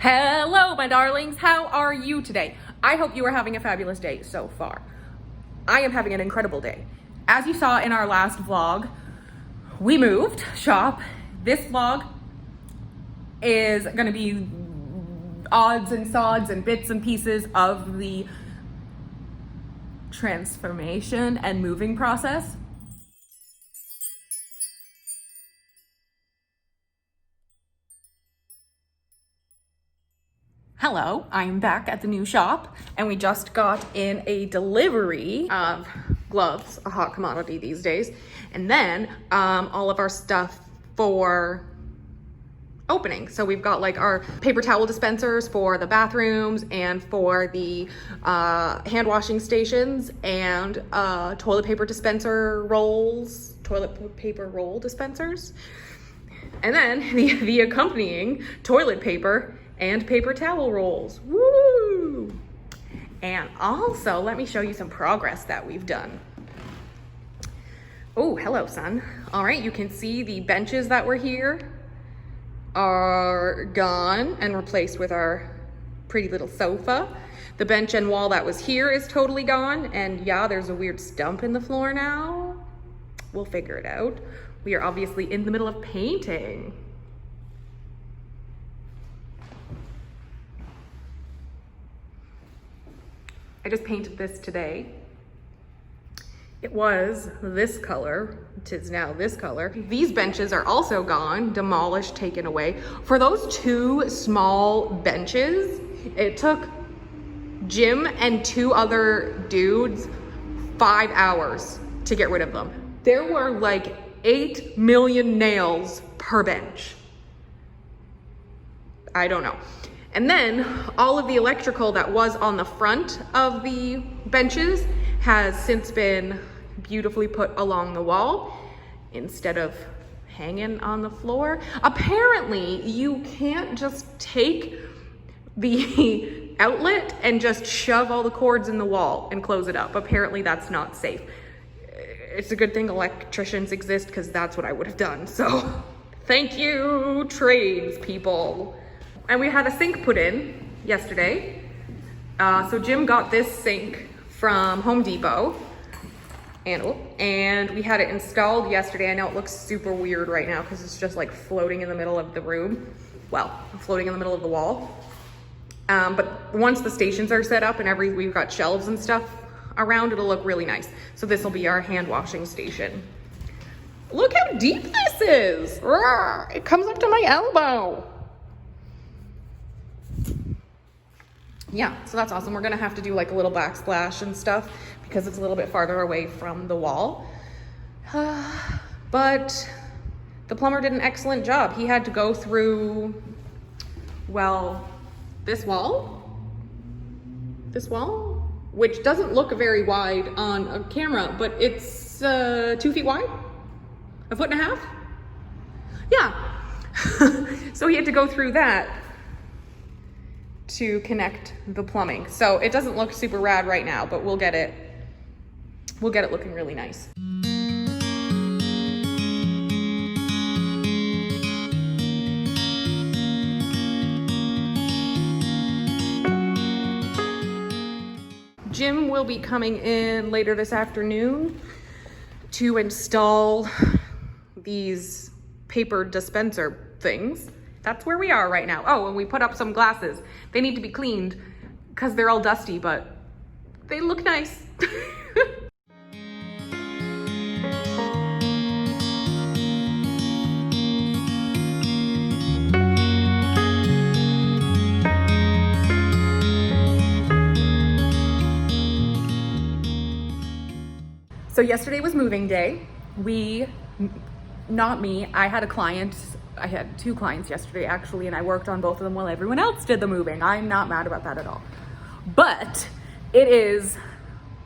Hello, my darlings. How are you today? I hope you are having a fabulous day so far. I am having an incredible day. As you saw in our last vlog, we moved shop. This vlog is going to be odds and sods and bits and pieces of the transformation and moving process. Hello, I'm back at the new shop and we just got in a delivery of gloves, a hot commodity these days, and then all of our stuff for opening. So we've got like our paper towel dispensers for the bathrooms and for the hand washing stations, and toilet paper dispenser rolls, toilet paper roll dispensers, and then the accompanying toilet paper and paper towel rolls. Woo! And also, let me show you some progress that we've done. Oh, hello, son. All right, you can see the benches that were here are gone and replaced with our pretty little sofa. The bench and wall that was here is totally gone. And yeah, there's a weird stump in the floor now. We'll figure it out. We are obviously in the middle of painting. I just painted this today. It was this color, it is now this color. These benches are also gone, demolished, taken away. For those two small benches, it took Jim and two other dudes 5 hours to get rid of them. There were like 8 million nails per bench. I don't know. And then all of the electrical that was on the front of the benches has since been beautifully put along the wall instead of hanging on the floor. Apparently, you can't just take the outlet and just shove all the cords in the wall and close it up. Apparently, that's not safe. It's a good thing electricians exist, because that's what I would have done. So thank you, tradespeople. And we had a sink put in yesterday. So Jim got this sink from Home Depot, and we had it installed yesterday. I know it looks super weird right now because it's just like floating in the middle of the room. Well, floating in the middle of the wall. But once the stations are set up and we've got shelves and stuff around, it'll look really nice. So this will be our hand washing station. Look how deep this is. It comes up to my elbow. Yeah, so that's awesome. We're gonna have to do like a little backsplash and stuff because it's a little bit farther away from the wall. But the plumber did an excellent job. He had to go through, well, this wall, which doesn't look very wide on a camera, but it's 2 feet wide, 1.5 feet. Yeah, so he had to go through that to connect the plumbing. So it doesn't look super rad right now, but we'll get it looking really nice. Jim will be coming in later this afternoon to install these paper dispenser things. That's where we are right now. Oh, and we put up some glasses. They need to be cleaned because they're all dusty, but they look nice. So yesterday was moving day. Not me, I had a client. I had 2 clients yesterday actually, and I worked on both of them while everyone else did the moving. I'm not mad about that at all. But it is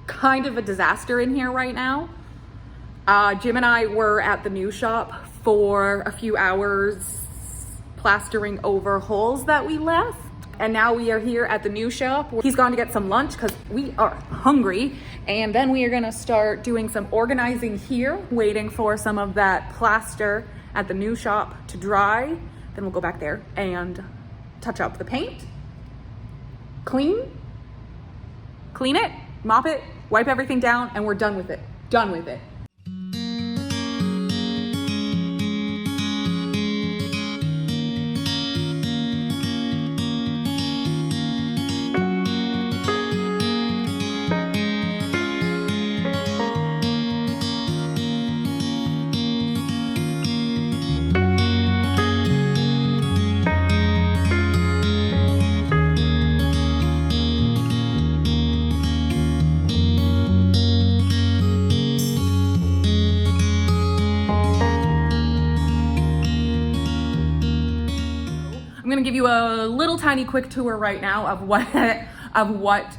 kind of a disaster in here right now. Jim and I were at the new shop for a few hours plastering over holes that we left. And now we are here at the new shop. He's gone to get some lunch because we are hungry. And then we are gonna start doing some organizing here, waiting for some of that plaster at the new shop to dry. Then we'll go back there and touch up the paint, clean it, mop it, wipe everything down, and we're done with it. Done with it. I'm gonna give you a little tiny quick tour right now of what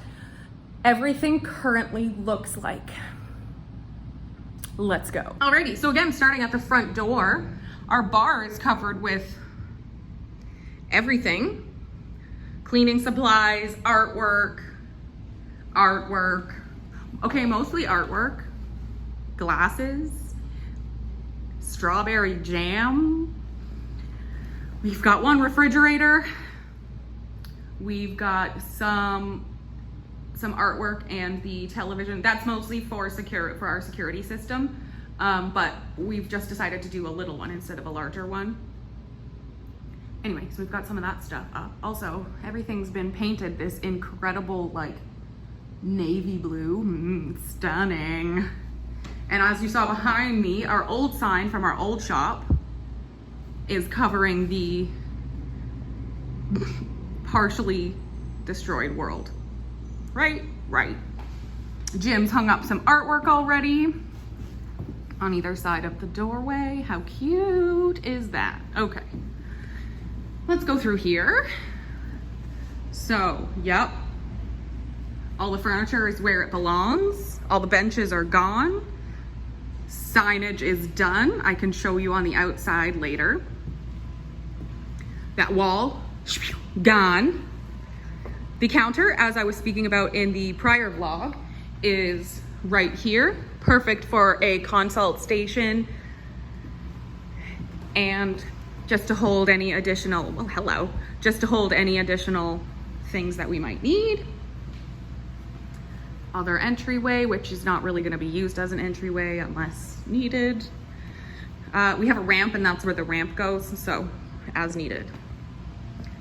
everything currently looks like. Let's go. Alrighty, so again, starting at the front door, our bar is covered with everything. Cleaning supplies, artwork. Okay, mostly artwork. Glasses, strawberry jam. We've got one refrigerator. We've got some artwork and the television. That's mostly for our security system. But we've just decided to do a little one instead of a larger one. Anyway, so we've got some of that stuff up. Also, everything's been painted this incredible like navy blue, stunning. And as you saw behind me, our old sign from our old shop is covering the partially destroyed world. Right? Jim's hung up some artwork already on either side of the doorway. How cute is that? Okay, let's go through here. So, yep, all the furniture is where it belongs. All the benches are gone. Signage is done. I can show you on the outside later. That wall, gone. The counter, as I was speaking about in the prior vlog, is right here. Perfect for a consult station and just to hold any additional, just to hold any additional things that we might need. Other entryway, which is not really gonna be used as an entryway unless needed. We have a ramp and that's where the ramp goes, so as needed.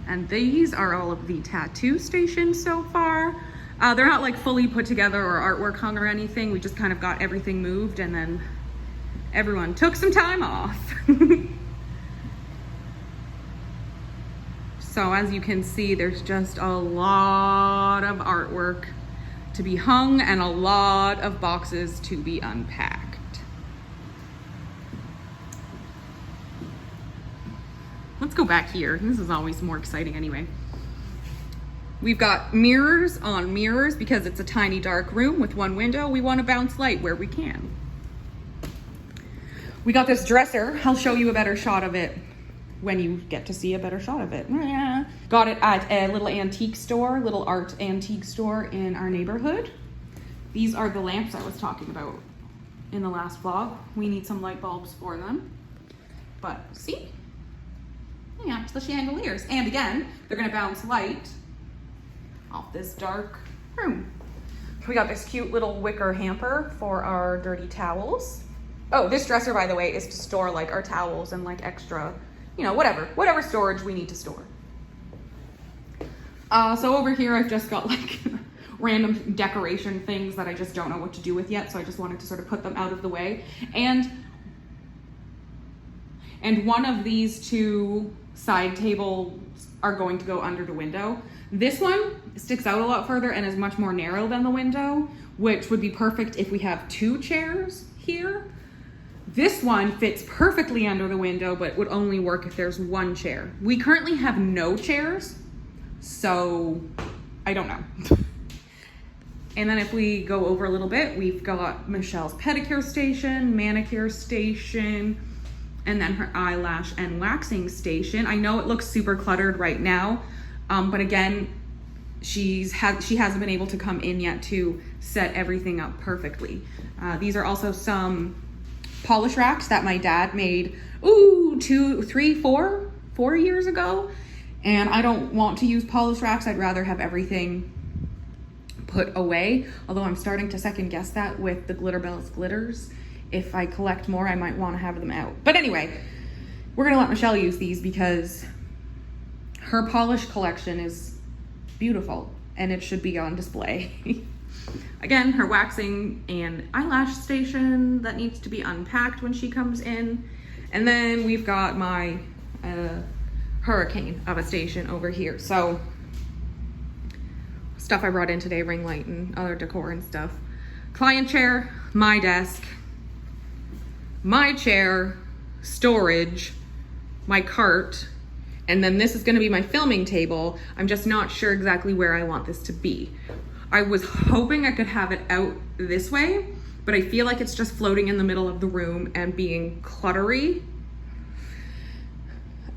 And these are all of the tattoo stations so far. They're not like fully put together or artwork hung or anything. We just kind of got everything moved and then everyone took some time off. So as you can see, there's just a lot of artwork to be hung and a lot of boxes to be unpacked. Let's go back here. This is always more exciting anyway. We've got mirrors on mirrors because it's a tiny dark room with one window. We want to bounce light where we can. We got this dresser. I'll show you a better shot of it when you get to see a better shot of it. Got it at a little antique store, little art antique store in our neighborhood. These are the lamps I was talking about in the last vlog. We need some light bulbs for them. But see? Yeah, it's the chandeliers. And again, they're gonna bounce light off this dark room. We got this cute little wicker hamper for our dirty towels. Oh, this dresser, by the way, is to store like our towels and like extra, you know, whatever storage we need to store. So over here, I've just got like random decoration things that I just don't know what to do with yet. So I just wanted to sort of put them out of the way. And one of these two side tables are going to go under the window. This one sticks out a lot further and is much more narrow than the window, which would be perfect if we have two chairs here. This one fits perfectly under the window, but would only work if there's one chair. We currently have no chairs, so I don't know. And then if we go over a little bit, we've got Michelle's pedicure station, manicure station, and then her eyelash and waxing station. I know it looks super cluttered right now, but again, she hasn't been able to come in yet to set everything up perfectly. These are also some polish racks that my dad made, 4 years ago. And I don't want to use polish racks. I'd rather have everything put away. Although I'm starting to second guess that with the Glitter Bells glitters. If I collect more, I might want to have them out. But anyway, we're gonna let Michelle use these because her polish collection is beautiful and it should be on display. Again, her waxing and eyelash station that needs to be unpacked when she comes in. And then we've got my hurricane of a station over here. So stuff I brought in today, ring light and other decor and stuff. Client chair, my desk, my chair, storage, my cart, and then this is gonna be my filming table. I'm just not sure exactly where I want this to be. I was hoping I could have it out this way, but I feel like it's just floating in the middle of the room and being cluttery.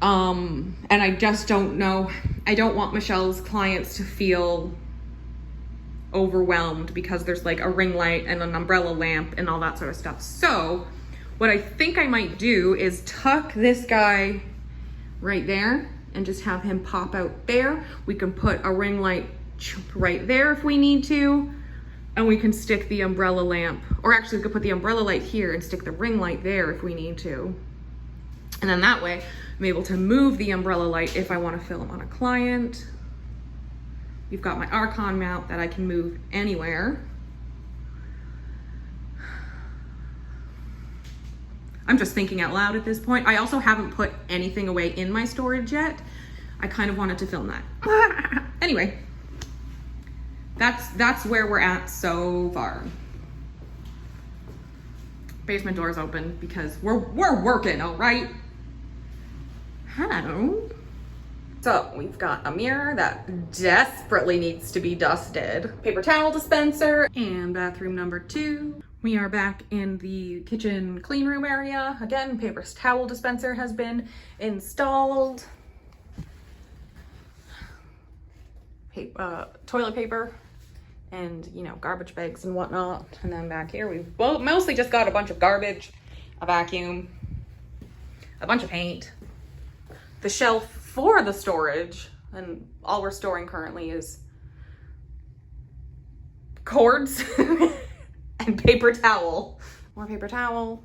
And I just don't know. I don't want Michelle's clients to feel overwhelmed because there's like a ring light and an umbrella lamp and all that sort of stuff. So what I think I might do is tuck this guy right there and just have him pop out there. We can put a ring light right there if we need to, and we can stick the umbrella lamp, or actually we could put the umbrella light here and stick the ring light there if we need to. And then that way I'm able to move the umbrella light if I want to film on a client. We've got my Archon mount that I can move anywhere. I'm just thinking out loud at this point. I also haven't put anything away in my storage yet. I kind of wanted to film that. Anyway, that's where we're at so far. Basement door's open because we're working, all right? Hello. So we've got a mirror that desperately needs to be dusted, paper towel dispenser, and bathroom number 2. We are back in the kitchen clean room area. Again, paper towel dispenser has been installed. Toilet paper and, you know, garbage bags and whatnot. And then back here we've mostly just got a bunch of garbage, a vacuum, a bunch of paint, the shelf for the storage, and all we're storing currently is cords and paper towel. More paper towel.